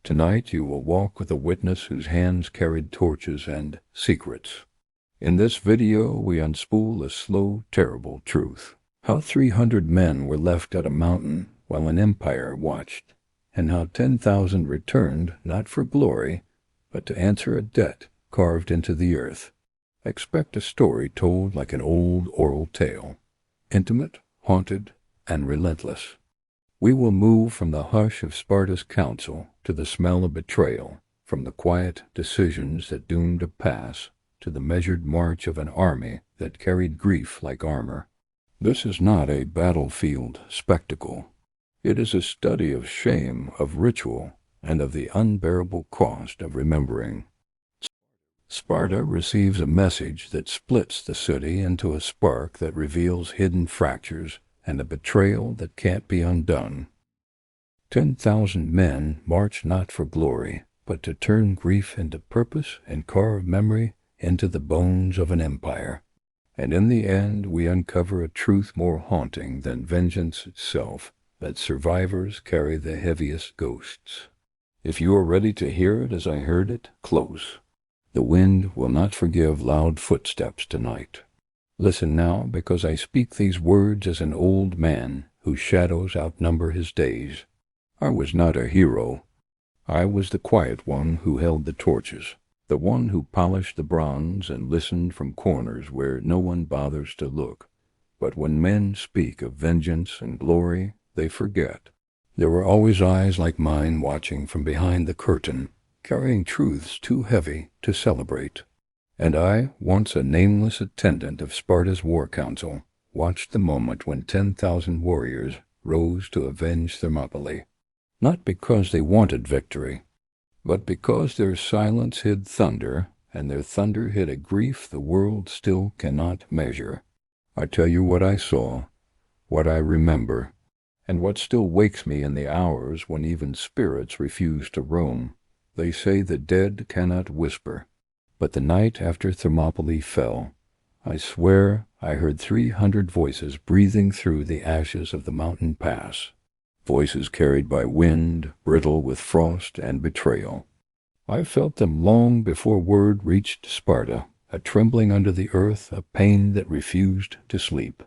Tonight you will walk with a witness whose hands carried torches and secrets. In this video we unspool a slow, terrible truth. How 300 men were left at a mountain while an empire watched, and how 10,000 returned not for glory, but to answer a debt carved into the earth. Expect a story told like an old oral tale, intimate, haunted, and relentless. We will move from the hush of Sparta's council to the smell of betrayal, from the quiet decisions that doomed a pass to the measured march of an army that carried grief like armor. This is not a battlefield spectacle. It is a study of shame, of ritual, and of the unbearable cost of remembering. Sparta receives a message that splits the city into a spark that reveals hidden fractures and a betrayal that can't be undone. 10,000 men march not for glory, but to turn grief into purpose and carve memory into the bones of an empire. And in the end we uncover a truth more haunting than vengeance itself, that survivors carry the heaviest ghosts. If you are ready to hear it as I heard it, close. The wind will not forgive loud footsteps tonight. Listen now, because I speak these words as an old man whose shadows outnumber his days. I was not a hero. I was the quiet one who held the torches, the one who polished the bronze and listened from corners where no one bothers to look. But when men speak of vengeance and glory, they forget. There were always eyes like mine watching from behind the curtain, carrying truths too heavy to celebrate. And I, once a nameless attendant of Sparta's war council, watched the moment when 10,000 warriors rose to avenge Thermopylae, not because they wanted victory, but because their silence hid thunder, and their thunder hid a grief the world still cannot measure. I tell you what I saw, what I remember, and what still wakes me in the hours when even spirits refuse to roam. They say the dead cannot whisper, but the night after Thermopylae fell, I swear I heard 300 voices breathing through the ashes of the mountain pass, voices carried by wind, brittle with frost and betrayal. I felt them long before word reached Sparta, a trembling under the earth, a pain that refused to sleep.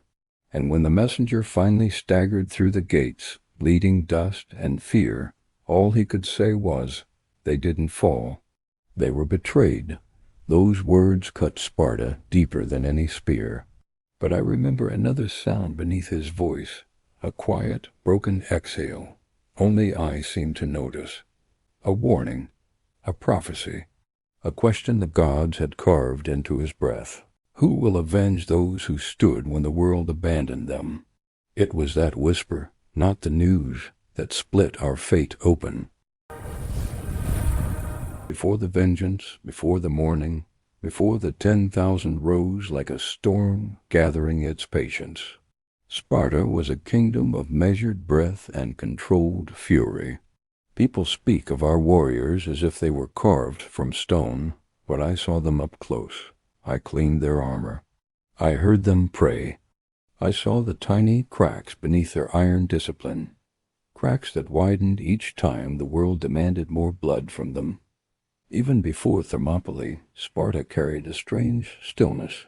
And when the messenger finally staggered through the gates, bleeding dust and fear, all he could say was, "They didn't fall. They were betrayed." Those words cut Sparta deeper than any spear. But I remember another sound beneath his voice, a quiet, broken exhale. Only I seemed to notice. A warning, a prophecy, a question the gods had carved into his breath. Who will avenge those who stood when the world abandoned them? It was that whisper, not the news, that split our fate open. Before the vengeance, before the mourning, before the 10,000 rose like a storm gathering its patience, Sparta was a kingdom of measured breath and controlled fury. People speak of our warriors as if they were carved from stone, but I saw them up close. I cleaned their armor. I heard them pray. I saw the tiny cracks beneath their iron discipline, cracks that widened each time the world demanded more blood from them. Even before Thermopylae, Sparta carried a strange stillness,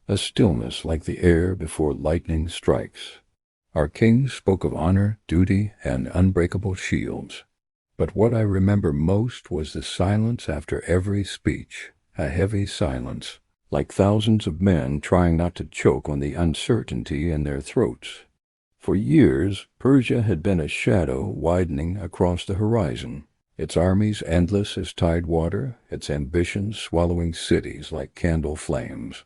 a stillness like the air before lightning strikes. Our kings spoke of honor, duty, and unbreakable shields. But what I remember most was the silence after every speech, a heavy silence, like thousands of men trying not to choke on the uncertainty in their throats. For years, Persia had been a shadow widening across the horizon, its armies endless as tidewater, its ambitions swallowing cities like candle flames.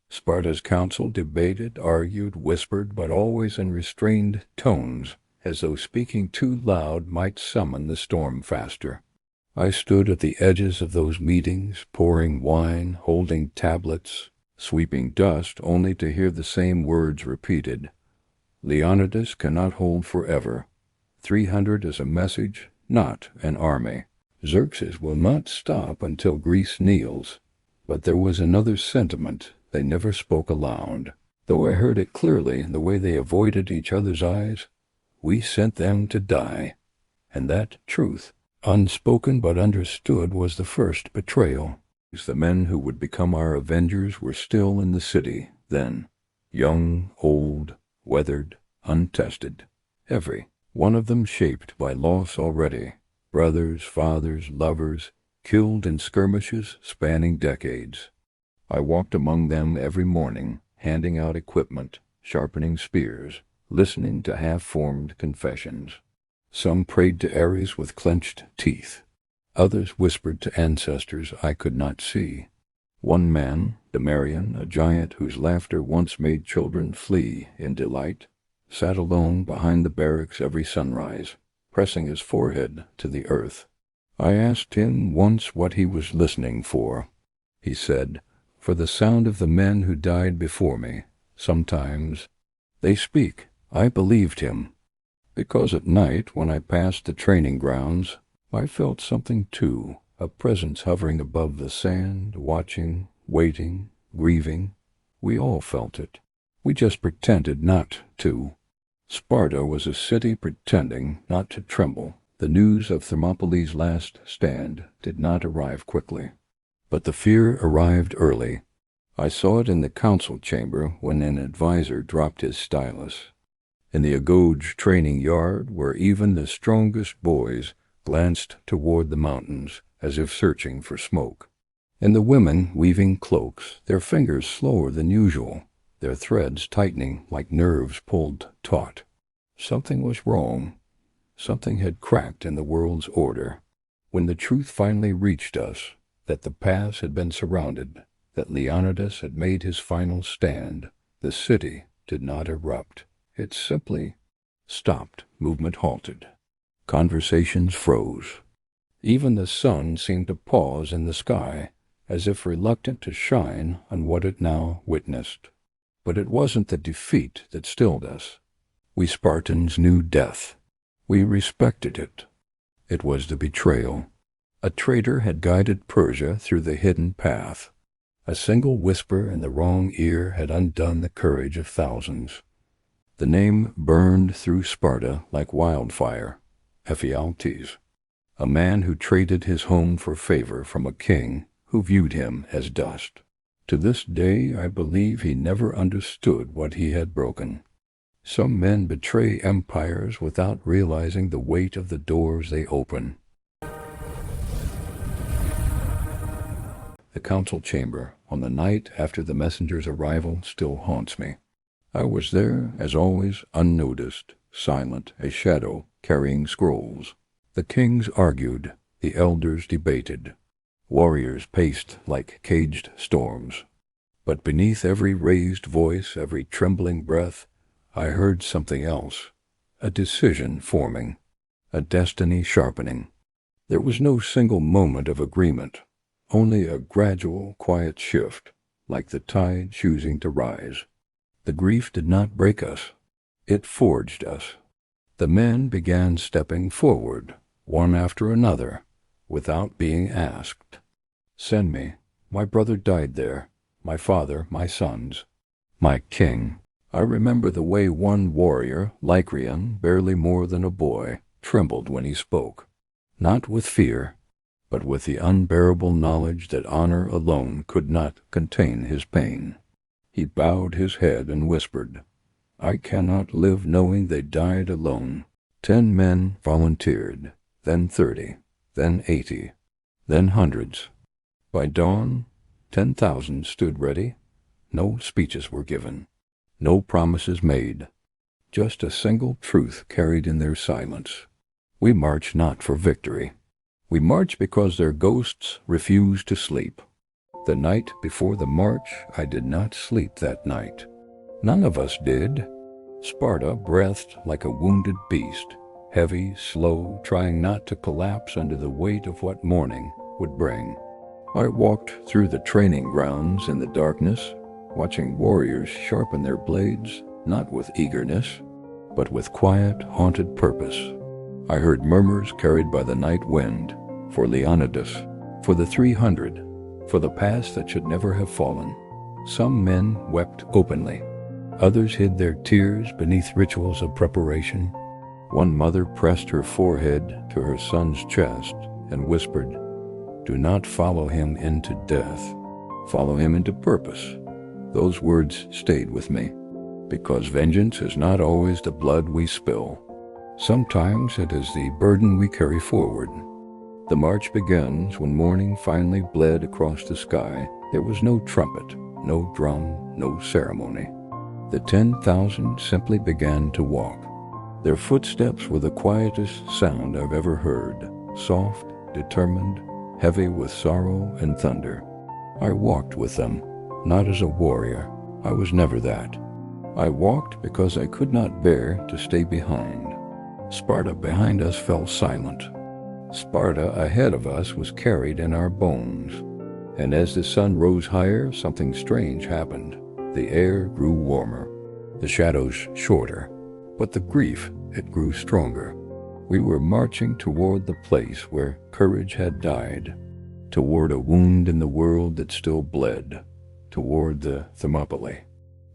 Sparta's council debated, argued, whispered, but always in restrained tones, as though speaking too loud might summon the storm faster. I stood at the edges of those meetings, pouring wine, holding tablets, sweeping dust only to hear the same words repeated. Leonidas cannot hold forever. 300 is a message, not an army. Xerxes will not stop until Greece kneels. But there was another sentiment they never spoke aloud, though I heard it clearly in the way they avoided each other's eyes. We sent them to die, and that truth Unspoken but understood was the first betrayal. The men who would become our avengers were still in the city then, young, old, weathered, untested, every one of them shaped by loss already, brothers, fathers, lovers, killed in skirmishes spanning decades. I walked among them every morning, handing out equipment, sharpening spears, listening to half-formed confessions. Some prayed to Ares with clenched teeth. Others whispered to ancestors I could not see. One man, Demarian, a giant whose laughter once made children flee in delight, sat alone behind the barracks every sunrise, pressing his forehead to the earth. I asked him once what he was listening for. He said, "For the sound of the men who died before me. Sometimes they speak." I believed him, because at night, when I passed the training grounds, I felt something too, a presence hovering above the sand, watching, waiting, grieving. We all felt it. We just pretended not to. Sparta was a city pretending not to tremble. The news of Thermopylae's last stand did not arrive quickly, but the fear arrived early. I saw it in the council chamber when an advisor dropped his stylus, in the Agoj training yard where even the strongest boys glanced toward the mountains as if searching for smoke, and the women weaving cloaks, their fingers slower than usual, their threads tightening like nerves pulled taut. Something was wrong. Something had cracked in the world's order. When the truth finally reached us, that the pass had been surrounded, that Leonidas had made his final stand, the city did not erupt. It simply stopped. Movement halted. Conversations froze. Even the sun seemed to pause in the sky, as if reluctant to shine on what it now witnessed. But it wasn't the defeat that stilled us. We Spartans knew death. We respected it. It was the betrayal. A traitor had guided Persia through the hidden path. A single whisper in the wrong ear had undone the courage of thousands. The name burned through Sparta like wildfire. Ephialtes, a man who traded his home for favor from a king who viewed him as dust. To this day, I believe he never understood what he had broken. Some men betray empires without realizing the weight of the doors they open. The council chamber, on the night after the messenger's arrival, still haunts me. I was there, as always, unnoticed, silent, a shadow, carrying scrolls. The kings argued, the elders debated. Warriors paced like caged storms. But beneath every raised voice, every trembling breath, I heard something else, a decision forming, a destiny sharpening. There was no single moment of agreement, only a gradual, quiet shift, like the tide choosing to rise. The grief did not break us. It forged us. The men began stepping forward, one after another, without being asked. Send me. My brother died there. My father, my sons, my king. I remember the way one warrior, Lycrian, barely more than a boy, trembled when he spoke, not with fear, but with the unbearable knowledge that honor alone could not contain his pain. He bowed his head and whispered, I cannot live knowing they died alone. 10 men volunteered, then 30, then 80, then hundreds. By dawn, 10,000 stood ready. No speeches were given, no promises made, just a single truth carried in their silence. We march not for victory. We march because their ghosts refuse to sleep. The night before the march, I did not sleep that night. None of us did. Sparta breathed like a wounded beast, heavy, slow, trying not to collapse under the weight of what morning would bring. I walked through the training grounds in the darkness, watching warriors sharpen their blades, not with eagerness, but with quiet, haunted purpose. I heard murmurs carried by the night wind, for Leonidas, for the 300, for the pass that should never have fallen. Some men wept openly. Others hid their tears beneath rituals of preparation. One mother pressed her forehead to her son's chest and whispered, "Do not follow him into death. Follow him into purpose." Those words stayed with me, because vengeance is not always the blood we spill. Sometimes it is the burden we carry forward. The march begins when morning finally bled across the sky. There was no trumpet, no drum, no ceremony. The 10,000 simply began to walk. Their footsteps were the quietest sound I've ever heard, soft, determined, heavy with sorrow and thunder. I walked with them, not as a warrior. I was never that. I walked because I could not bear to stay behind. Sparta behind us fell silent. Sparta ahead of us was carried in our bones. And as the sun rose higher, something strange happened. The air grew warmer, the shadows shorter, but the grief, it grew stronger. We were marching toward the place where courage had died, toward a wound in the world that still bled, toward the Thermopylae.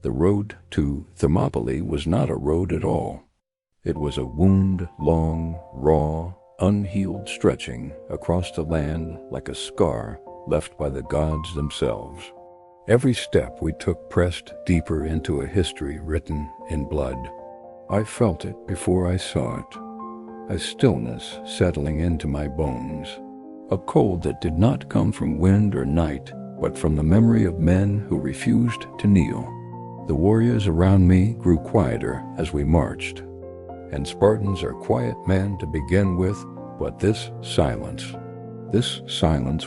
The road to Thermopylae was not a road at all. It was a wound, long, raw, unhealed, stretching across the land like a scar left by the gods themselves. Every step we took pressed deeper into a history written in blood. I felt it before I saw it, a stillness settling into my bones, a cold that did not come from wind or night, but from the memory of men who refused to kneel. The warriors around me grew quieter as we marched. And Spartans are quiet men to begin with, but this silence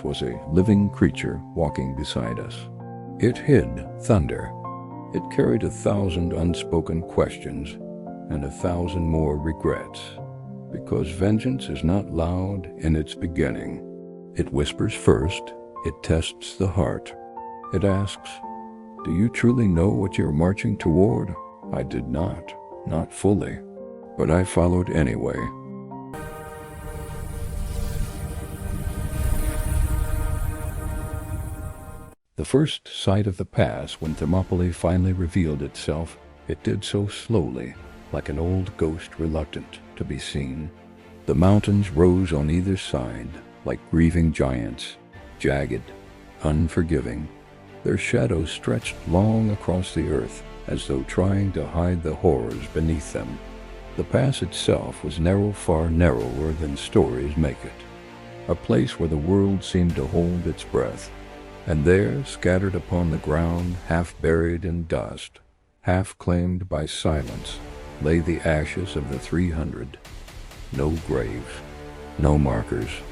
was a living creature walking beside us. It hid thunder. It carried 1,000 unspoken questions and 1,000 more regrets, because vengeance is not loud in its beginning. It whispers first, it tests the heart. It asks, "Do you truly know what you're marching toward?" I did not fully. But I followed anyway. The first sight of the pass, when Thermopylae finally revealed itself, it did so slowly, like an old ghost reluctant to be seen. The mountains rose on either side, like grieving giants, jagged, unforgiving. Their shadows stretched long across the earth, as though trying to hide the horrors beneath them. The pass itself was narrow, far narrower than stories make it, a place where the world seemed to hold its breath. And there, scattered upon the ground, half buried in dust, half claimed by silence, lay the ashes of the 300. No graves, no markers,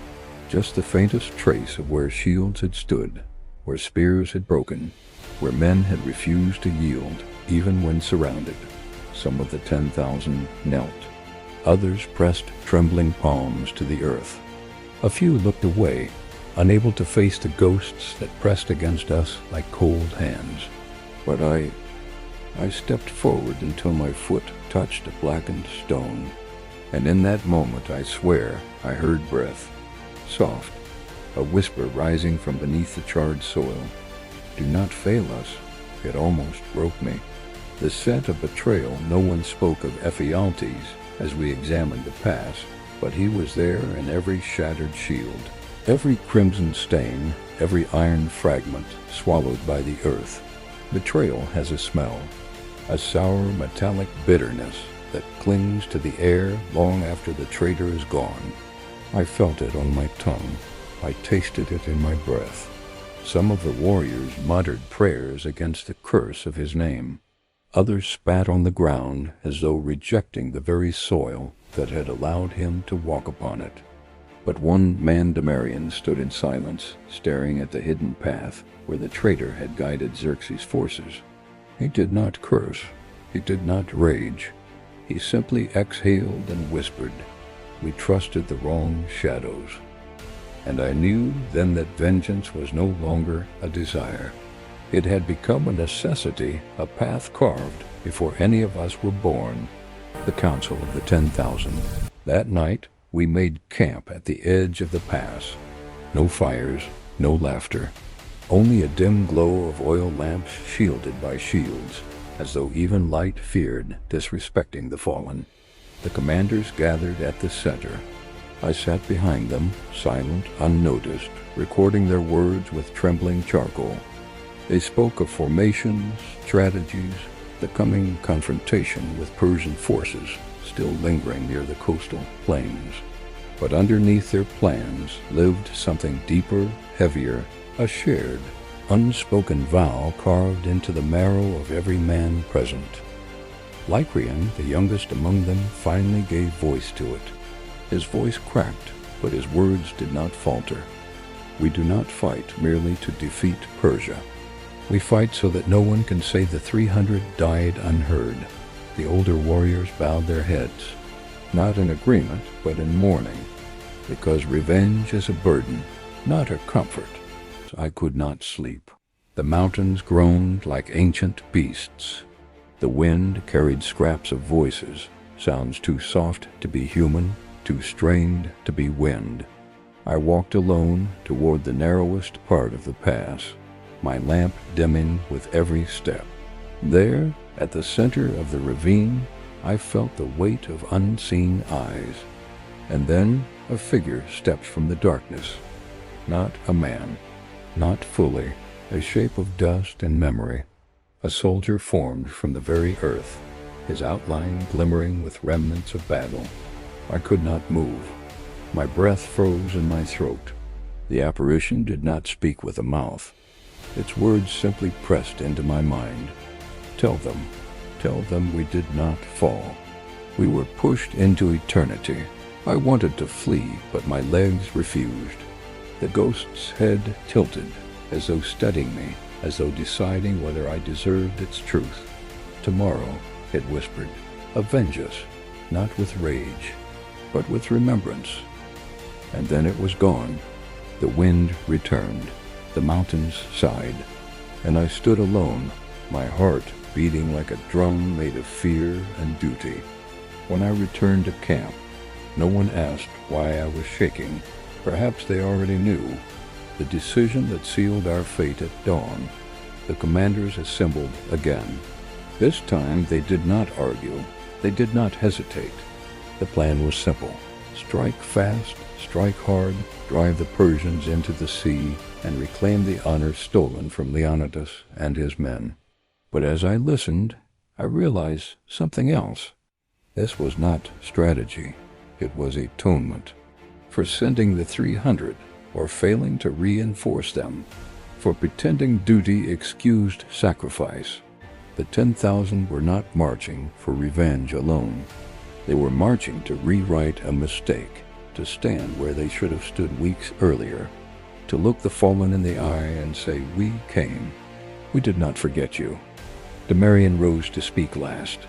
just the faintest trace of where shields had stood, where spears had broken, where men had refused to yield, even when surrounded. Some of the 10,000 knelt. Others pressed trembling palms to the earth. A few looked away, unable to face the ghosts that pressed against us like cold hands. But I stepped forward until my foot touched a blackened stone. And in that moment, I swear, I heard breath. Soft, a whisper rising from beneath the charred soil. "Do not fail us." It almost broke me. The scent of betrayal. No one spoke of Ephialtes as we examined the pass, but he was there in every shattered shield, every crimson stain, every iron fragment swallowed by the earth. Betrayal has a smell, a sour metallic bitterness that clings to the air long after the traitor is gone. I felt it on my tongue. I tasted it in my breath. Some of the warriors muttered prayers against the curse of his name. Others spat on the ground as though rejecting the very soil that had allowed him to walk upon it. But one Mandamarian stood in silence, staring at the hidden path where the traitor had guided Xerxes' forces. He did not curse. He did not rage. He simply exhaled and whispered, "We trusted the wrong shadows." And I knew then that vengeance was no longer a desire. It had become a necessity, a path carved before any of us were born. The Council of the 10,000. That night, we made camp at the edge of the pass. No fires, no laughter, only a dim glow of oil lamps shielded by shields, as though even light feared disrespecting the fallen. The commanders gathered at the center. I sat behind them, silent, unnoticed, recording their words with trembling charcoal. They spoke of formations, strategies, the coming confrontation with Persian forces still lingering near the coastal plains. But underneath their plans lived something deeper, heavier, a shared, unspoken vow carved into the marrow of every man present. Lycrian, the youngest among them, finally gave voice to it. His voice cracked, but his words did not falter. We do not fight merely to defeat Persia. We fight so that no one can say the 300 died unheard. The older warriors bowed their heads, not in agreement, but in mourning, because revenge is a burden, not a comfort. I could not sleep. The mountains groaned like ancient beasts. The wind carried scraps of voices, sounds too soft to be human, too strained to be wind. I walked alone toward the narrowest part of the pass, my lamp dimming with every step. There, at the center of the ravine, I felt the weight of unseen eyes. And then a figure stepped from the darkness. Not a man, not fully, a shape of dust and memory. A soldier formed from the very earth, his outline glimmering with remnants of battle. I could not move. My breath froze in my throat. The apparition did not speak with a mouth. Its words simply pressed into my mind. Tell them we did not fall. We were pushed into eternity. I wanted to flee, but my legs refused. The ghost's head tilted, as though studying me, as though deciding whether I deserved its truth. Tomorrow, it whispered, avenge us, not with rage, but with remembrance. And then it was gone. The wind returned. The mountains sighed. And I stood alone, my heart beating like a drum made of fear and duty. When I returned to camp, no one asked why I was shaking. Perhaps they already knew. The decision that sealed our fate at dawn. The commanders assembled again. This time they did not argue. They did not hesitate. The plan was simple. Strike fast, strike hard, drive the Persians into the sea, and reclaim the honor stolen from Leonidas and his men. But as I listened, I realized something else. This was not strategy. It was atonement. For sending the 300, or failing to reinforce them. For pretending duty excused sacrifice. The 10,000 were not marching for revenge alone. They were marching to rewrite a mistake, to stand where they should have stood weeks earlier, to look the fallen in the eye and say, we came. We did not forget you. Demarian rose to speak last.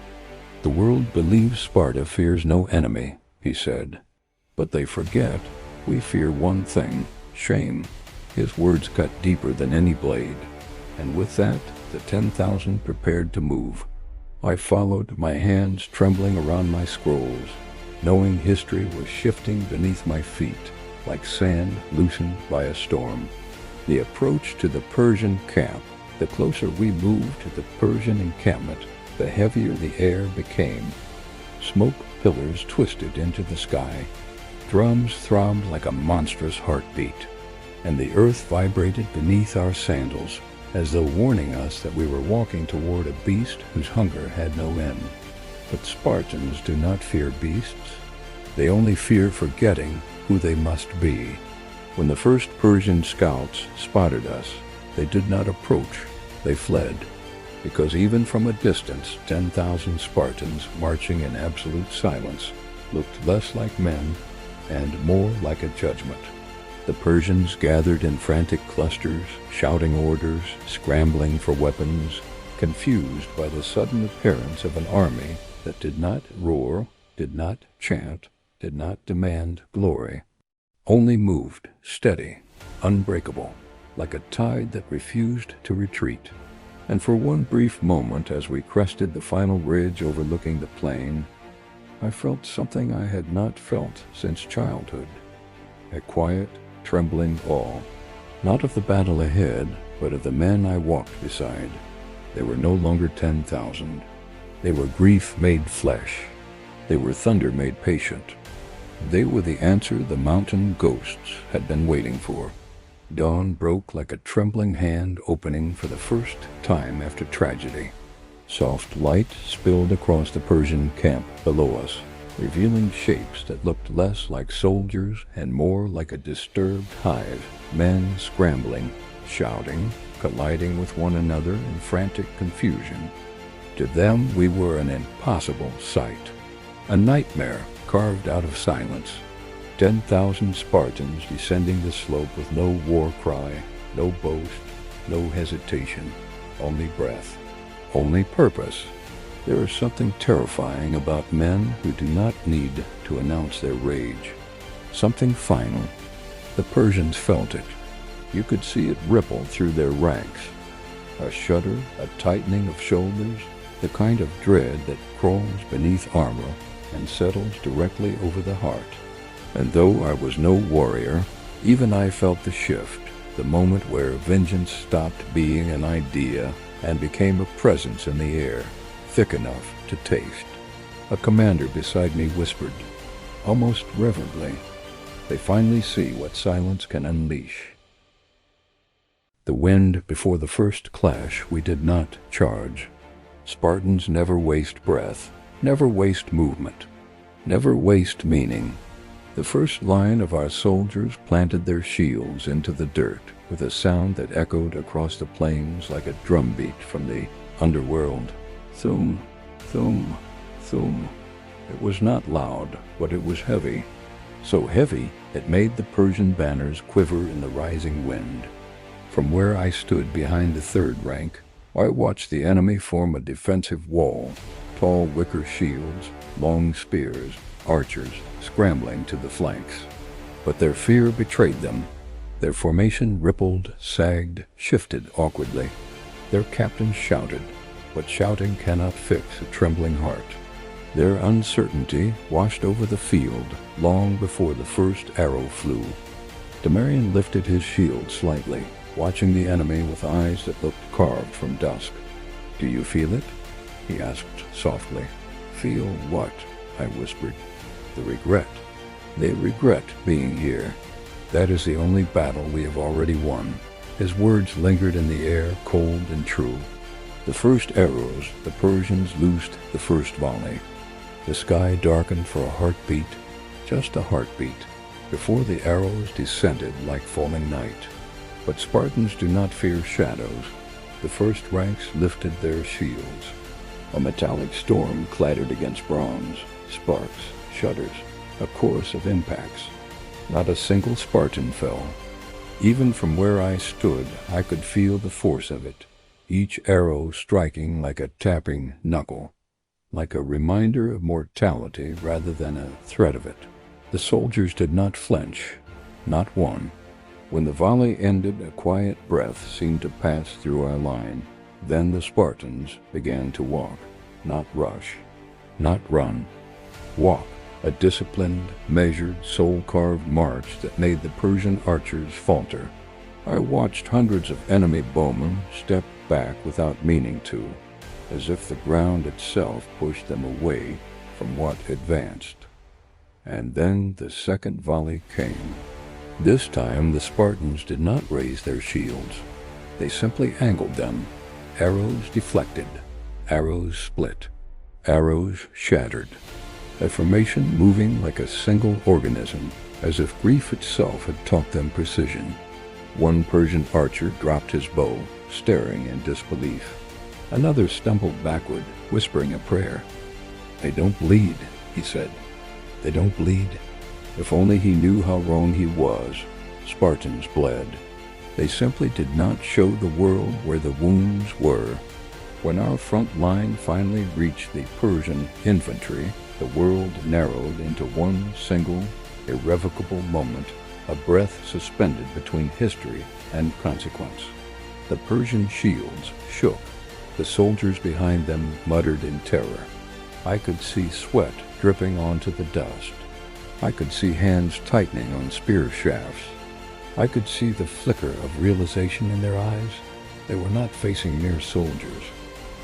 The world believes Sparta fears no enemy, he said. But they forget we fear one thing, shame. His words cut deeper than any blade. And with that, the 10,000 prepared to move. I followed, my hands trembling around my scrolls, knowing history was shifting beneath my feet, like sand loosened by a storm. The approach to the Persian camp. The closer we moved to the Persian encampment, the heavier the air became. Smoke pillars twisted into the sky. Drums throbbed like a monstrous heartbeat, and the earth vibrated beneath our sandals, as though warning us that we were walking toward a beast whose hunger had no end. But Spartans do not fear beasts. They only fear forgetting who they must be. When the first Persian scouts spotted us, they did not approach, they fled, because even from a distance, 10,000 Spartans marching in absolute silence looked less like men and more like a judgment. The Persians gathered in frantic clusters, shouting orders, scrambling for weapons, confused by the sudden appearance of an army that did not roar, did not chant, did not demand glory, only moved, steady, unbreakable, like a tide that refused to retreat. And for one brief moment, as we crested the final ridge overlooking the plain, I felt something I had not felt since childhood. A quiet, trembling awe, not of the battle ahead, but of the men I walked beside. They were no longer 10,000. They were grief made flesh. They were thunder made patient. They were the answer the mountain ghosts had been waiting for. Dawn broke like a trembling hand opening for the first time after tragedy. Soft light spilled across the Persian camp below us, revealing shapes that looked less like soldiers and more like a disturbed hive, men scrambling, shouting, colliding with one another in frantic confusion. To them, we were an impossible sight, a nightmare carved out of silence. 10,000 Spartans descending the slope with no war cry, no boast, no hesitation, only breath, only purpose. There is something terrifying about men who do not need to announce their rage. Something final. The Persians felt it. You could see it ripple through their ranks. A shudder, a tightening of shoulders, the kind of dread that crawls beneath armor and settles directly over the heart. And though I was no warrior, even I felt the shift, the moment where vengeance stopped being an idea and became a presence in the air, thick enough to taste. A commander beside me whispered, almost reverently, "They finally see what silence can unleash." The wind before the first clash, we did not charge. Spartans never waste breath, never waste movement, never waste meaning. The first line of our soldiers planted their shields into the dirt with a sound that echoed across the plains like a drumbeat from the underworld. Thum, thum, thum. It was not loud, but it was heavy. So heavy, it made the Persian banners quiver in the rising wind. From where I stood behind the third rank, I watched the enemy form a defensive wall, tall wicker shields, long spears, archers scrambling to the flanks. But their fear betrayed them. Their formation rippled, sagged, shifted awkwardly. Their captains shouted, but shouting cannot fix a trembling heart. Their uncertainty washed over the field long before the first arrow flew. Demarian lifted his shield slightly, watching the enemy with eyes that looked carved from dusk. "Do you feel it?" he asked softly. "Feel what?" I whispered. "The regret. They regret being here. That is the only battle we have already won." His words lingered in the air, cold and true. The first arrows, the Persians loosed the first volley. The sky darkened for a heartbeat, just a heartbeat, before the arrows descended like falling night. But Spartans do not fear shadows. The first ranks lifted their shields. A metallic storm clattered against bronze, sparks, shudders, a chorus of impacts. Not a single Spartan fell. Even from where I stood, I could feel the force of it, each arrow striking like a tapping knuckle, like a reminder of mortality rather than a threat of it. The soldiers did not flinch, not one. When the volley ended, a quiet breath seemed to pass through our line. Then the Spartans began to walk, not rush, not run. Walk, a disciplined, measured, soul-carved march that made the Persian archers falter. I watched hundreds of enemy bowmen step back without meaning to, as if the ground itself pushed them away from what advanced. And then the second volley came. This time the Spartans did not raise their shields. They simply angled them. Arrows deflected. Arrows split. Arrows shattered. A formation moving like a single organism, as if grief itself had taught them precision. One Persian archer dropped his bow, staring in disbelief. Another stumbled backward, whispering a prayer. "They don't bleed," he said. "They don't bleed." If only he knew how wrong he was. Spartans bled. They simply did not show the world where the wounds were. When our front line finally reached the Persian infantry, the world narrowed into one single, irrevocable moment, a breath suspended between history and consequence. The Persian shields shook. The soldiers behind them muttered in terror. I could see sweat dripping onto the dust. I could see hands tightening on spear shafts. I could see the flicker of realization in their eyes. They were not facing mere soldiers.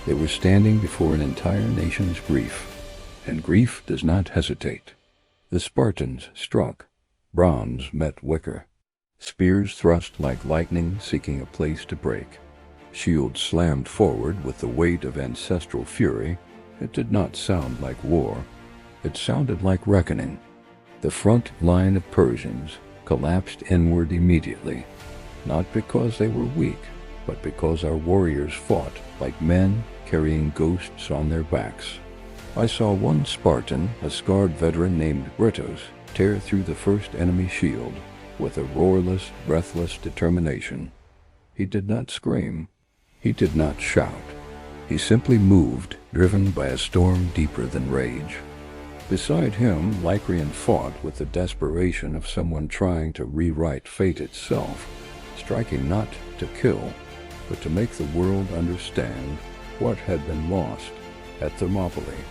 They were standing before an entire nation's grief. and grief does not hesitate. The Spartans struck. Bronze met wicker. Spears thrust like lightning, seeking a place to break. Shields slammed forward with the weight of ancestral fury. It did not sound like war. It sounded like reckoning. The front line of Persians collapsed inward immediately, not because they were weak, but because our warriors fought like men carrying ghosts on their backs. I saw one Spartan, a scarred veteran named Britos, tear through the first enemy shield with a roarless, breathless determination. He did not scream. He did not shout. He simply moved, driven by a storm deeper than rage. Beside him, Lycrian fought with the desperation of someone trying to rewrite fate itself, striking not to kill, but to make the world understand what had been lost at Thermopylae.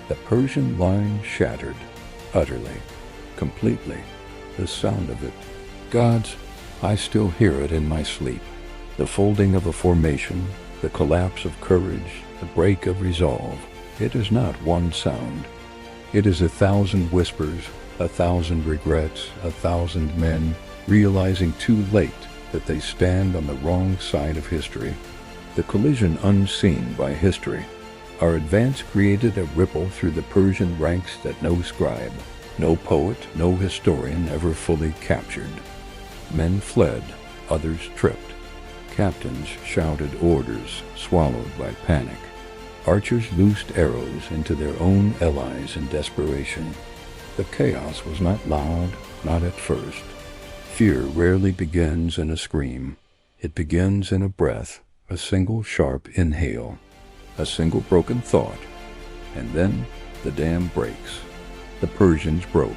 The Persian line shattered, utterly, completely. The sound of it. Gods, I still hear it in my sleep. The folding of a formation, the collapse of courage, the break of resolve. It is not one sound. It is 1,000 whispers, 1,000 regrets, 1,000 men realizing too late that they stand on the wrong side of history. The collision unseen by history. Our advance created a ripple through the Persian ranks that no scribe, no poet, no historian ever fully captured. Men fled, others tripped. Captains shouted orders, swallowed by panic. Archers loosed arrows into their own allies in desperation. The chaos was not loud, not at first. Fear rarely begins in a scream. It begins in a breath, a single sharp inhale, a single broken thought, and then the dam breaks. The Persians broke.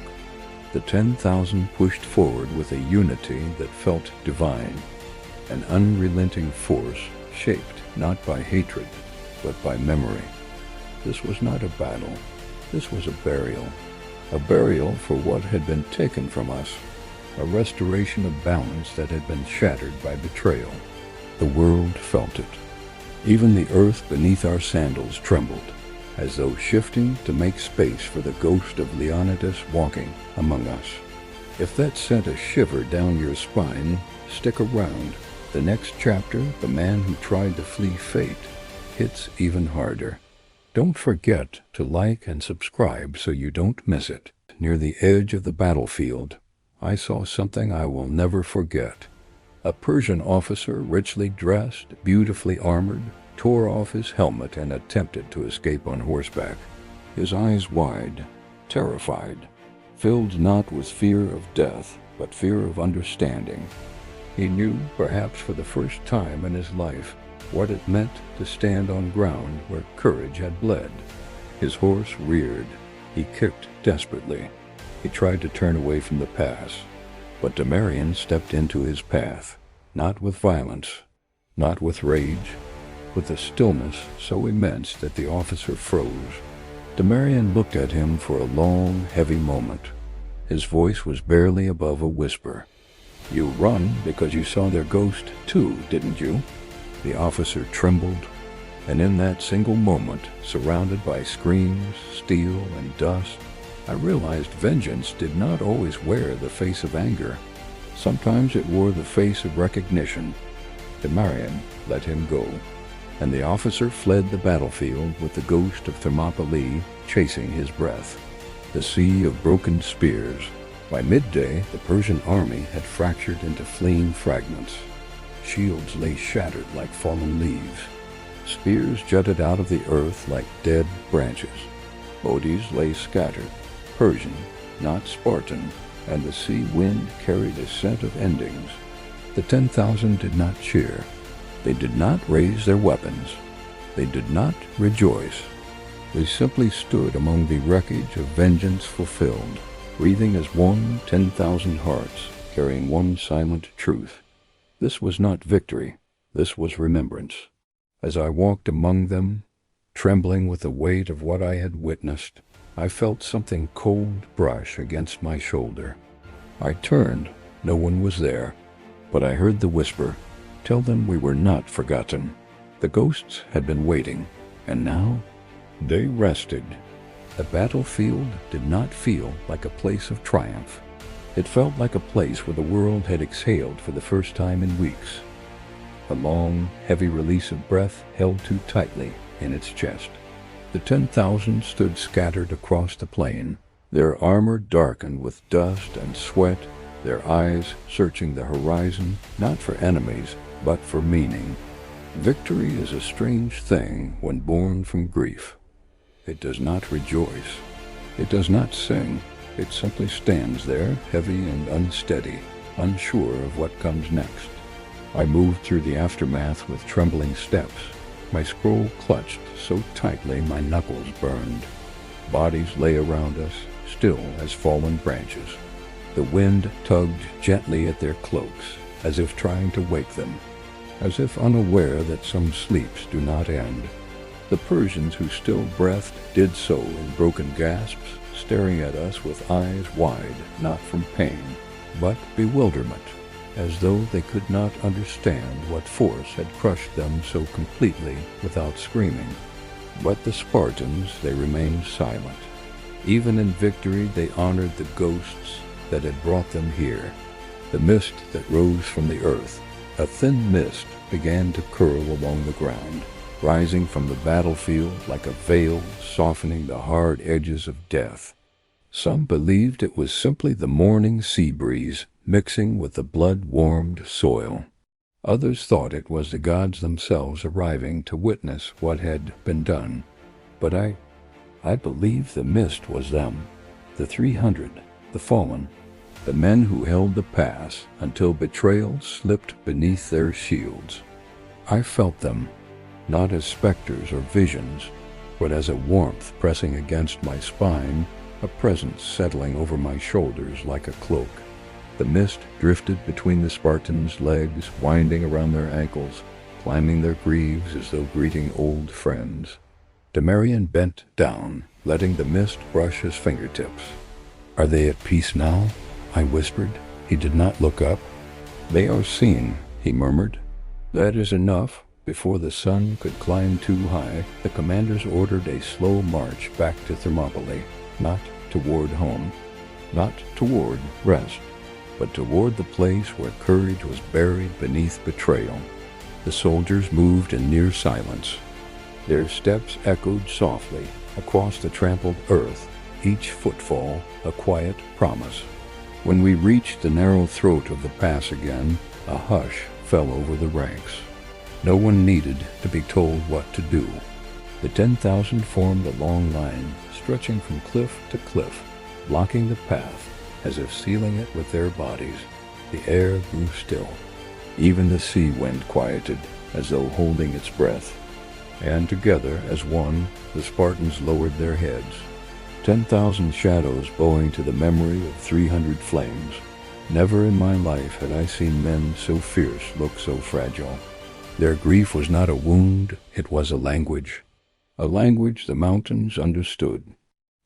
The 10,000 pushed forward with a unity that felt divine, an unrelenting force shaped not by hatred, but by memory. This was not a battle. This was a burial for what had been taken from us, a restoration of balance that had been shattered by betrayal. The world felt it. Even the earth beneath our sandals trembled, as though shifting to make space for the ghost of Leonidas walking among us. If that sent a shiver down your spine, stick around. The next chapter, the man who tried to flee fate, hits even harder. Don't forget to like and subscribe so you don't miss it. Near the edge of the battlefield, I saw something I will never forget. A Persian officer, richly dressed, beautifully armored, tore off his helmet and attempted to escape on horseback. His eyes wide, terrified, filled not with fear of death, but fear of understanding. He knew, perhaps for the first time in his life, what it meant to stand on ground where courage had bled. His horse reared. He kicked desperately. He tried to turn away from the pass, but Demarian stepped into his path, not with violence, not with rage, with a stillness so immense that the officer froze. Demarian looked at him for a long, heavy moment. His voice was barely above a whisper. "You run because you saw their ghost too, didn't you?" The officer trembled, and in that single moment, surrounded by screams, steel, and dust, I realized vengeance did not always wear the face of anger. Sometimes it wore the face of recognition. Demarian let him go, and the officer fled the battlefield with the ghost of Thermopylae chasing his breath. The sea of broken spears. By midday, the Persian army had fractured into fleeing fragments. Shields lay shattered like fallen leaves. Spears jutted out of the earth like dead branches. Bodies lay scattered, Persian, not Spartan, and the sea wind carried a scent of endings. The 10,000 did not cheer. They did not raise their weapons. They did not rejoice. They simply stood among the wreckage of vengeance fulfilled, breathing as one 10,000 hearts, carrying one silent truth. This was not victory. This was remembrance. As I walked among them, trembling with the weight of what I had witnessed, I felt something cold brush against my shoulder. I turned. No one was there, but I heard the whisper, "Tell them we were not forgotten." The ghosts had been waiting, and now they rested. The battlefield did not feel like a place of triumph. It felt like a place where the world had exhaled for the first time in weeks. A long, heavy release of breath held too tightly in its chest. The 10,000 stood scattered across the plain, their armor darkened with dust and sweat, their eyes searching the horizon, not for enemies, but for meaning. Victory is a strange thing when born from grief. It does not rejoice. It does not sing. It simply stands there, heavy and unsteady, unsure of what comes next. I moved through the aftermath with trembling steps, my scroll clutched so tightly my knuckles burned. Bodies lay around us, still as fallen branches. The wind tugged gently at their cloaks, as if trying to wake them, as if unaware that some sleeps do not end. The Persians who still breathed did so in broken gasps, staring at us with eyes wide, not from pain, but bewilderment, as though they could not understand what force had crushed them so completely without screaming. But the Spartans, they remained silent. Even in victory, they honored the ghosts that had brought them here. The mist that rose from the earth, a thin mist, began to curl along the ground, rising from the battlefield like a veil softening the hard edges of death. Some believed it was simply the morning sea breeze mixing with the blood-warmed soil. Others thought it was the gods themselves arriving to witness what had been done. But I believe the mist was them, the 300, the fallen, the men who held the pass until betrayal slipped beneath their shields. I felt them, not as specters or visions, but as a warmth pressing against my spine, a presence settling over my shoulders like a cloak. The mist drifted between the Spartans' legs, winding around their ankles, climbing their greaves as though greeting old friends. Demarian bent down, letting the mist brush his fingertips. "Are they at peace now?" I whispered. He did not look up. "They are seen," he murmured. "That is enough." Before the sun could climb too high, the commanders ordered a slow march back to Thermopylae, not toward home, not toward rest, but toward the place where courage was buried beneath betrayal. The soldiers moved in near silence. Their steps echoed softly across the trampled earth, each footfall a quiet promise. When we reached the narrow throat of the pass again, a hush fell over the ranks. No one needed to be told what to do. The 10,000 formed a long line, stretching from cliff to cliff, blocking the path, as if sealing it with their bodies. The air grew still. Even the sea wind quieted, as though holding its breath. And together, as one, the Spartans lowered their heads. 10,000 shadows bowing to the memory of 300 flames. Never in my life had I seen men so fierce look so fragile. Their grief was not a wound, it was a language. A language the mountains understood.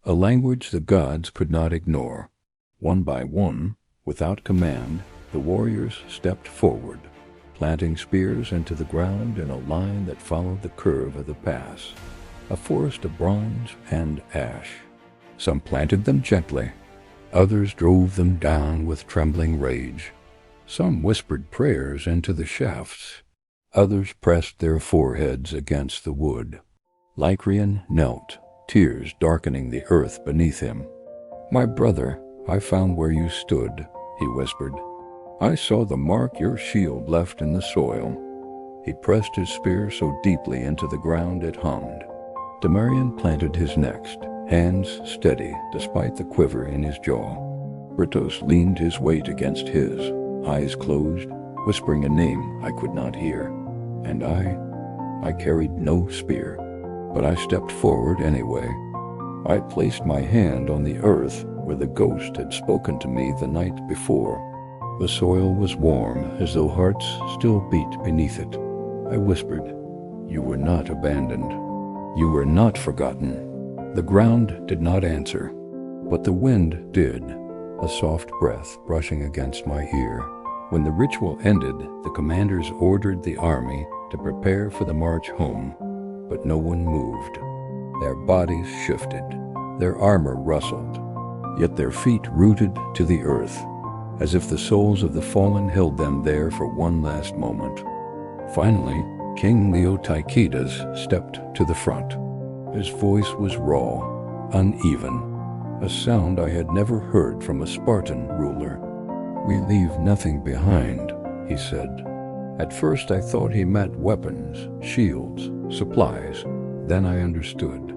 A language the gods could not ignore. One by one, without command, the warriors stepped forward, planting spears into the ground in a line that followed the curve of the pass, a forest of bronze and ash. Some planted them gently. Others drove them down with trembling rage. Some whispered prayers into the shafts. Others pressed their foreheads against the wood. Lycrian knelt, tears darkening the earth beneath him. "My brother, I found where you stood," he whispered. "I saw the mark your shield left in the soil." He pressed his spear so deeply into the ground it hummed. Demarian planted his next, hands steady despite the quiver in his jaw. Britos leaned his weight against his, eyes closed, whispering a name I could not hear. And I carried no spear, but I stepped forward anyway. I placed my hand on the earth where the ghost had spoken to me the night before. The soil was warm, as though hearts still beat beneath it. I whispered, "You were not abandoned. You were not forgotten." The ground did not answer, but the wind did, a soft breath brushing against my ear. When the ritual ended, the commanders ordered the army to prepare for the march home, but no one moved. Their bodies shifted, Their armor rustled, yet their feet rooted to the earth, as if the souls of the fallen held them there for one last moment. Finally, King Leotychides stepped to the front. His voice was raw, uneven, a sound I had never heard from a Spartan ruler. "We leave nothing behind," he said. At first I thought he meant weapons, shields, supplies. Then I understood.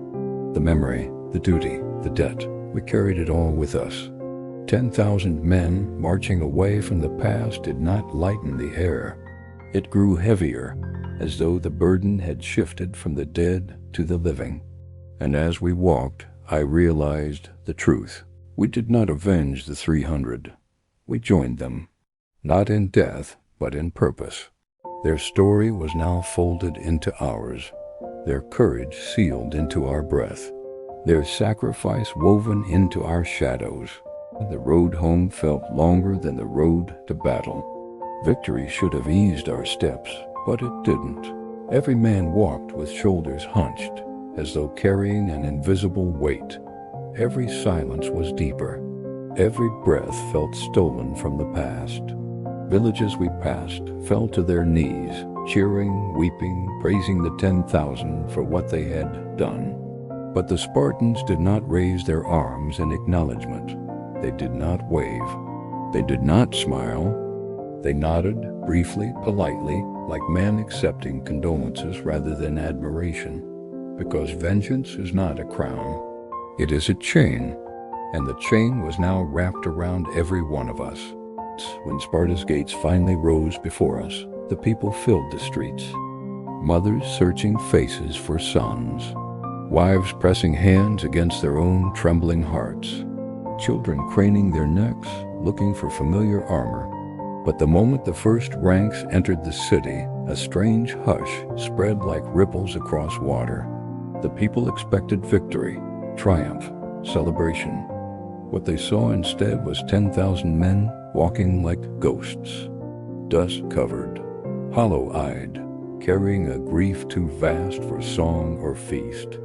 The memory, the duty, the debt, we carried it all with us. 10,000 men marching away from the past did not lighten the air. It grew heavier, as though the burden had shifted from the dead to the living. And as we walked, I realized the truth. We did not avenge the 300. We joined them, not in death, but in purpose. Their story was now folded into ours, their courage sealed into our breath, their sacrifice woven into our shadows. The road home felt longer than the road to battle. Victory should have eased our steps, but it didn't. Every man walked with shoulders hunched, as though carrying an invisible weight. Every silence was deeper. Every breath felt stolen from the past. Villages we passed fell to their knees, cheering, weeping, praising the 10,000 for what they had done. But the Spartans did not raise their arms in acknowledgement. They did not wave. They did not smile. They nodded, briefly, politely, like men accepting condolences rather than admiration. Because vengeance is not a crown. It is a chain, and the chain was now wrapped around every one of us. When Sparta's gates finally rose before us, the people filled the streets. Mothers searching faces for sons. Wives pressing hands against their own trembling hearts. Children craning their necks, looking for familiar armor. But the moment the first ranks entered the city, a strange hush spread like ripples across water. The people expected victory, triumph, celebration. What they saw instead was 10,000 men walking like ghosts, dust-covered, hollow-eyed, carrying a grief too vast for song or feast.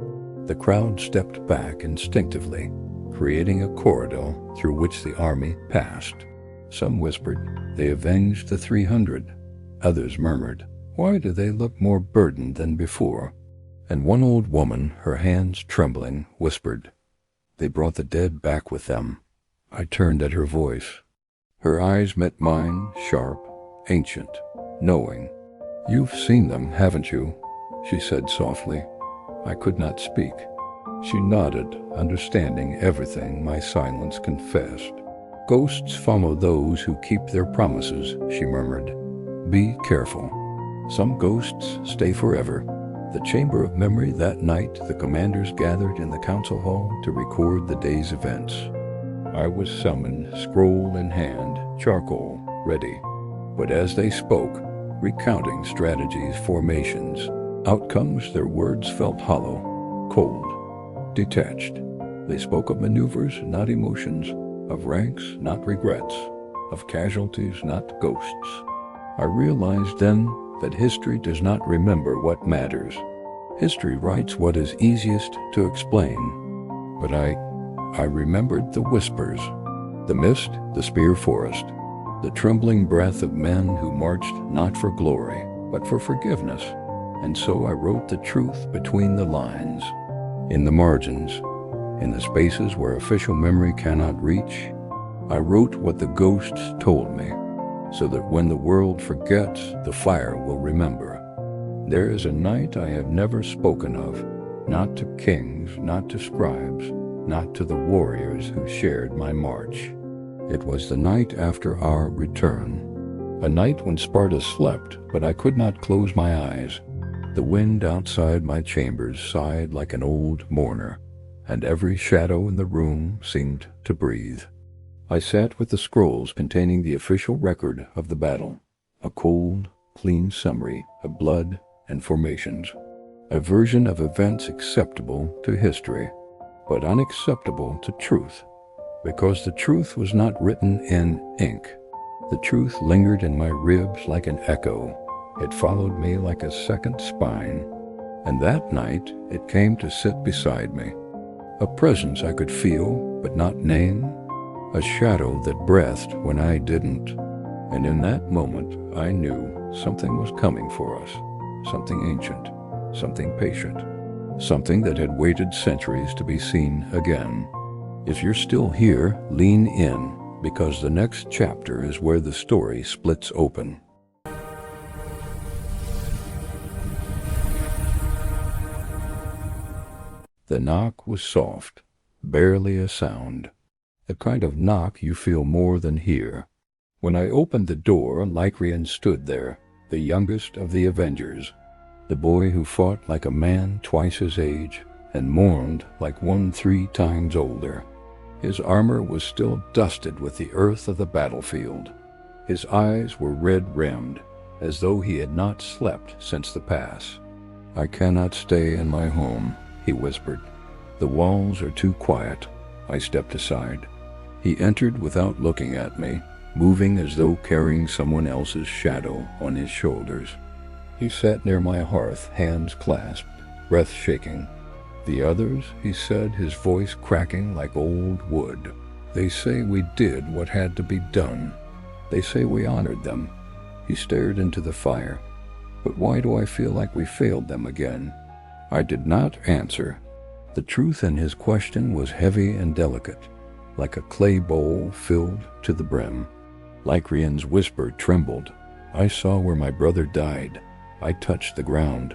The crowd stepped back instinctively, creating a corridor through which the army passed. Some whispered, "They avenged the 300. Others murmured, "Why do they look more burdened than before?" And one old woman, her hands trembling, whispered, "They brought the dead back with them." I turned at her voice. Her eyes met mine, sharp, ancient, knowing. "You've seen them, haven't you?" she said softly. I could not speak. She nodded, understanding everything my silence confessed. "Ghosts follow those who keep their promises," she murmured. "Be careful. Some ghosts stay forever." The chamber of memory that night, the commanders gathered in the council hall to record the day's events. I was summoned, scroll in hand, charcoal ready. But as they spoke, recounting strategies, formations, outcomes, their words felt hollow, cold, detached. They spoke of maneuvers, not emotions, of ranks, not regrets, of casualties, not ghosts. I realized then that history does not remember what matters. History writes what is easiest to explain. But I remembered the whispers, the mist, the spear forest, the trembling breath of men who marched not for glory, but for forgiveness. And so I wrote the truth between the lines, in the margins, in the spaces where official memory cannot reach. I wrote what the ghosts told me, so that when the world forgets, the fire will remember. There is a night I have never spoken of, not to kings, not to scribes, not to the warriors who shared my march. It was the night after our return, a night when Sparta slept, but I could not close my eyes. The wind outside my chambers sighed like an old mourner, and every shadow in the room seemed to breathe. I sat with the scrolls containing the official record of the battle, a cold, clean summary of blood and formations, a version of events acceptable to history, but unacceptable to truth, because the truth was not written in ink. The truth lingered in my ribs like an echo. It followed me like a second spine, and that night it came to sit beside me. A presence I could feel but not name, a shadow that breathed when I didn't. And in that moment I knew something was coming for us, something ancient, something patient, something that had waited centuries to be seen again. If you're still here, lean in, because the next chapter is where the story splits open. The knock was soft, barely a sound, the kind of knock you feel more than hear. When I opened the door, Lycrian stood there, the youngest of the Avengers, the boy who fought like a man twice his age and mourned like one 3 times older. His armor was still dusted with the earth of the battlefield. His eyes were red-rimmed, as though he had not slept since the pass. "I cannot stay in my home," he whispered. "The walls are too quiet." I stepped aside. He entered without looking at me, moving as though carrying someone else's shadow on his shoulders. He sat near my hearth, hands clasped, breath shaking. "The others," he said, his voice cracking like old wood. "They say we did what had to be done. They say we honored them." He stared into the fire. "But why do I feel like we failed them again?" I did not answer. The truth in his question was heavy and delicate, like a clay bowl filled to the brim. Lycrian's whisper trembled. "I saw where my brother died. I touched the ground.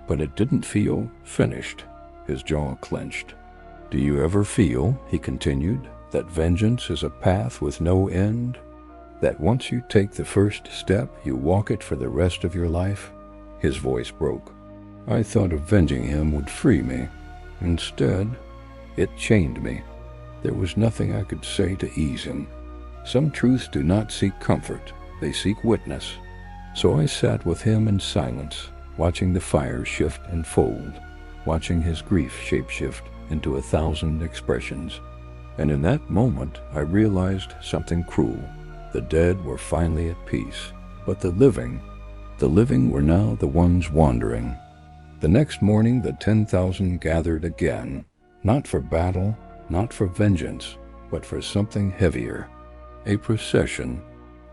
But it didn't feel finished." His jaw clenched. "Do you ever feel," he continued, "that vengeance is a path with no end? That once you take the first step, you walk it for the rest of your life?" His voice broke. I thought avenging him would free me. Instead, it chained me. There was nothing I could say to ease him. Some truths do not seek comfort, they seek witness. So I sat with him in silence, watching the fire shift and fold, watching his grief shapeshift into 1,000 expressions. And in that moment, I realized something cruel. The dead were finally at peace, but the living were now the ones wandering. The next morning, the 10,000 gathered again, not for battle, not for vengeance, but for something heavier. A procession,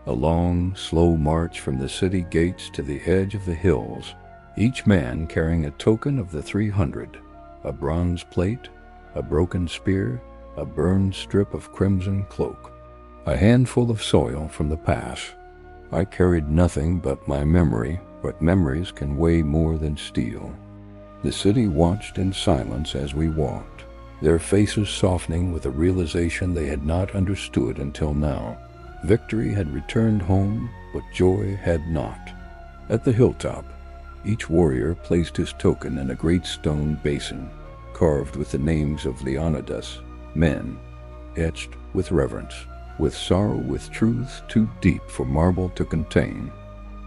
a long, slow march from the city gates to the edge of the hills, each man carrying a token of the 300, a bronze plate, a broken spear, a burned strip of crimson cloak, a handful of soil from the pass. I carried nothing but my memory, but memories can weigh more than steel. The city watched in silence as we walked, their faces softening with a realization they had not understood until now. Victory had returned home, but joy had not. At the hilltop, each warrior placed his token in a great stone basin, carved with the names of Leonidas, men, etched with reverence, with sorrow, with truths too deep for marble to contain.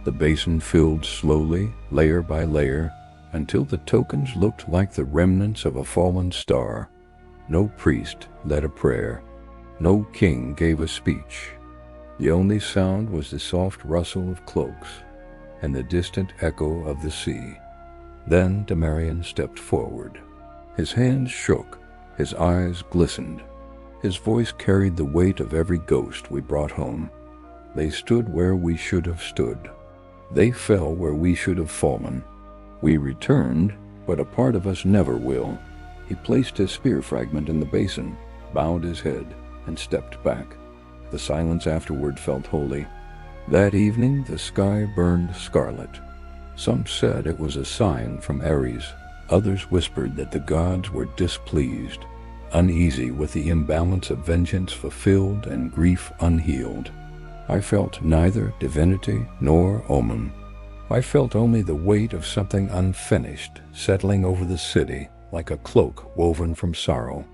The basin filled slowly, layer by layer, until the tokens looked like the remnants of a fallen star. No priest led a prayer. No king gave a speech. The only sound was the soft rustle of cloaks and the distant echo of the sea. Then Demarian stepped forward. His hands shook, his eyes glistened. His voice carried the weight of every ghost we brought home. They stood where we should have stood. They fell where we should have fallen. We returned, but a part of us never will. He placed his spear fragment in the basin, bowed his head, and stepped back. The silence afterward felt holy. That evening the sky burned scarlet. Some said it was a sign from Ares. Others whispered that the gods were displeased, uneasy with the imbalance of vengeance fulfilled and grief unhealed. I felt neither divinity nor omen. I felt only the weight of something unfinished settling over the city like a cloak woven from sorrow.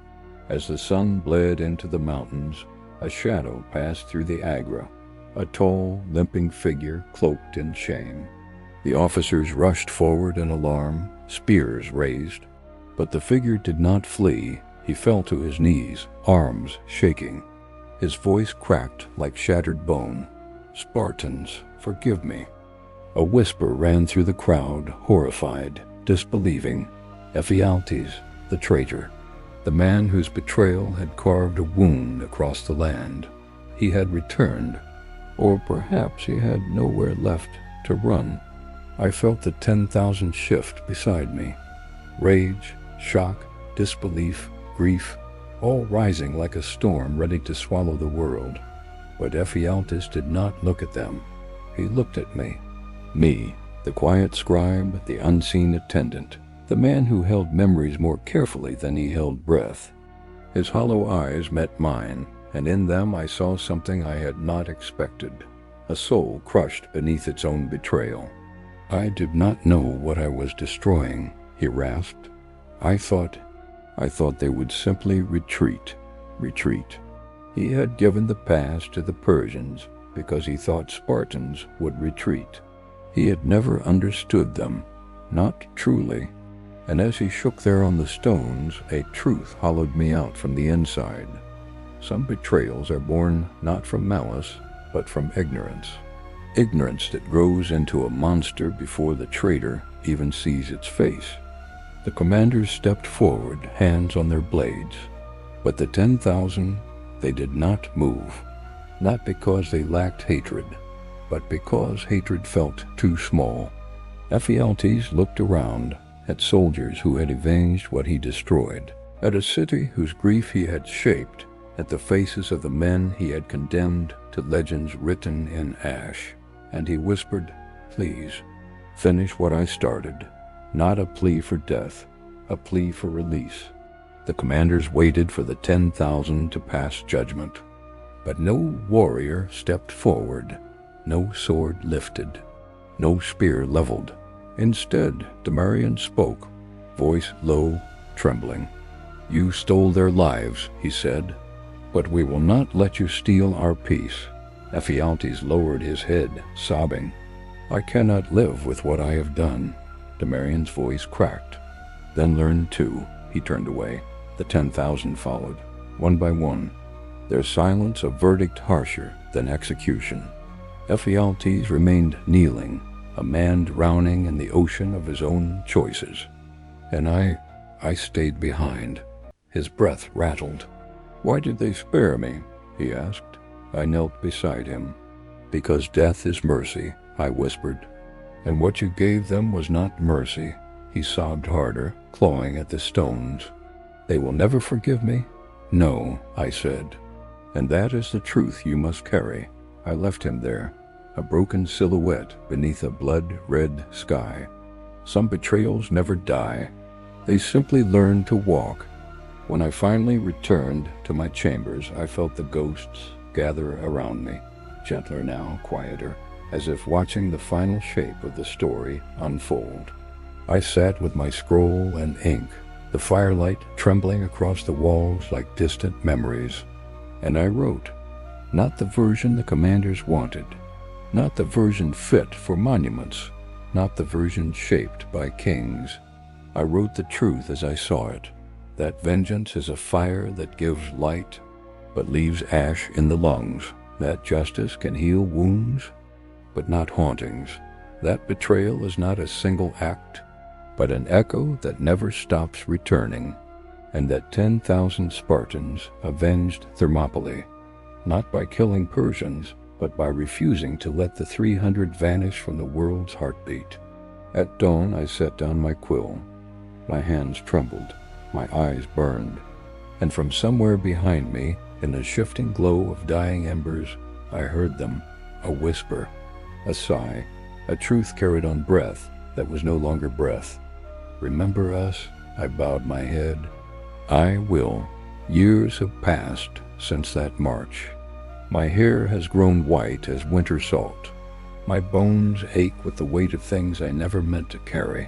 As the sun bled into the mountains, a shadow passed through the Agra, a tall, limping figure cloaked in shame. The officers rushed forward in alarm, spears raised. But the figure did not flee. He fell to his knees, arms shaking. His voice cracked like shattered bone. "Spartans, forgive me." A whisper ran through the crowd, horrified, disbelieving. Ephialtes, the traitor. The man whose betrayal had carved a wound across the land. He had returned, or perhaps he had nowhere left to run. I felt the 10,000 shift beside me. Rage, shock, disbelief, grief, all rising like a storm ready to swallow the world. But Ephialtes did not look at them. He looked at me. Me, the quiet scribe, the unseen attendant, the man who held memories more carefully than he held breath. His hollow eyes met mine, and in them I saw something I had not expected, a soul crushed beneath its own betrayal. I did not know what I was destroying, he rasped. I thought they would simply retreat. He had given the pass to the Persians because he thought Spartans would retreat. He had never understood them, not truly. And as he shook there on the stones, a truth hollowed me out from the inside. Some betrayals are born not from malice, but from ignorance. Ignorance that grows into a monster before the traitor even sees its face. The commanders stepped forward, hands on their blades. But the 10,000, they did not move. Not because they lacked hatred, but because hatred felt too small. Ephialtes looked around, at soldiers who had avenged what he destroyed, at a city whose grief he had shaped, at the faces of the men he had condemned to legends written in ash. And he whispered, "Please, finish what I started. Not a plea for death, a plea for release." The commanders waited for the 10,000 to pass judgment. But no warrior stepped forward, no sword lifted, no spear leveled. Instead, Demarian spoke, voice low, trembling. "You stole their lives," he said, "but we will not let you steal our peace." Ephialtes lowered his head, sobbing. "I cannot live with what I have done." Demarian's voice cracked. "Then learn too." He turned away. The 10,000 followed, one by one, their silence a verdict harsher than execution. Ephialtes remained kneeling, a man drowning in the ocean of his own choices. And I stayed behind. His breath rattled. "Why did they spare me?" he asked. I knelt beside him. "Because death is mercy," I whispered. "And what you gave them was not mercy." He sobbed harder, clawing at the stones. "They will never forgive me?" "No," I said. "And that is the truth you must carry." I left him there, a broken silhouette beneath a blood-red sky. Some betrayals never die. They simply learn to walk. When I finally returned to my chambers, I felt the ghosts gather around me, gentler now, quieter, as if watching the final shape of the story unfold. I sat with my scroll and ink, the firelight trembling across the walls like distant memories. And I wrote, not the version the commanders wanted, not the version fit for monuments, not the version shaped by kings. I wrote the truth as I saw it, that vengeance is a fire that gives light, but leaves ash in the lungs, that justice can heal wounds, but not hauntings, that betrayal is not a single act, but an echo that never stops returning, and that 10,000 Spartans avenged Thermopylae, not by killing Persians, but by refusing to let the 300 vanish from the world's heartbeat. At dawn, I set down my quill. My hands trembled, my eyes burned, and from somewhere behind me, in the shifting glow of dying embers, I heard them, a whisper, a sigh, a truth carried on breath that was no longer breath. "Remember us?" I bowed my head. "I will." Years have passed since that march. My hair has grown white as winter salt. My bones ache with the weight of things I never meant to carry.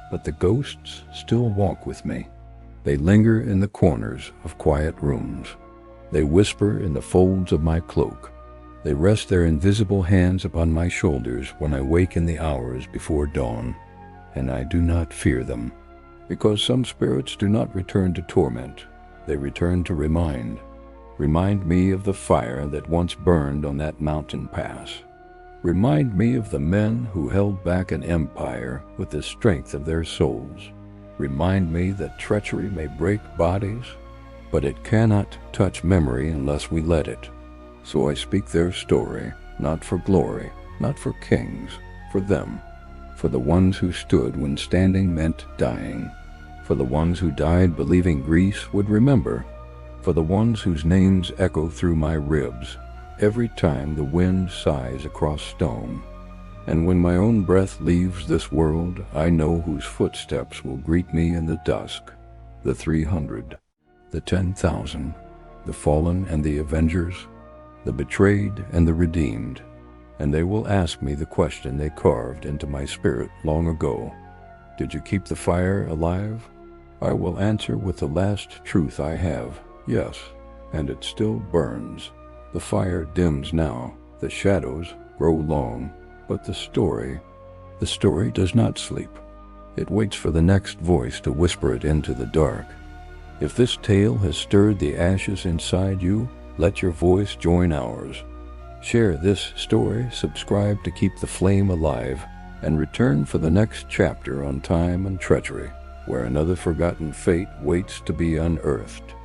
But the ghosts still walk with me. They linger in the corners of quiet rooms. They whisper in the folds of my cloak. They rest their invisible hands upon my shoulders when I wake in the hours before dawn. And I do not fear them, because some spirits do not return to torment. They return to remind me of the fire that once burned on that mountain pass. Remind me of the men who held back an empire with the strength of their souls. remind me that treachery may break bodies, but it cannot touch memory unless we let it. So I speak their story, not for glory, not for kings, for them, for the ones who stood when standing meant dying, for the ones who died believing Greece would remember, for the ones whose names echo through my ribs every time the wind sighs across stone. And when my own breath leaves this world, I know whose footsteps will greet me in the dusk, the 300, the 10,000, the fallen and the avengers, the betrayed and the redeemed. And they will ask me the question they carved into my spirit long ago. Did you keep the fire alive? I will answer with the last truth I have. Yes, and it still burns. The fire dims now, the shadows grow long, but the story does not sleep. It waits for the next voice to whisper it into the dark. If this tale has stirred the ashes inside you, let your voice join ours. Share this story, subscribe to keep the flame alive, and return for the next chapter on time and treachery, where another forgotten fate waits to be unearthed.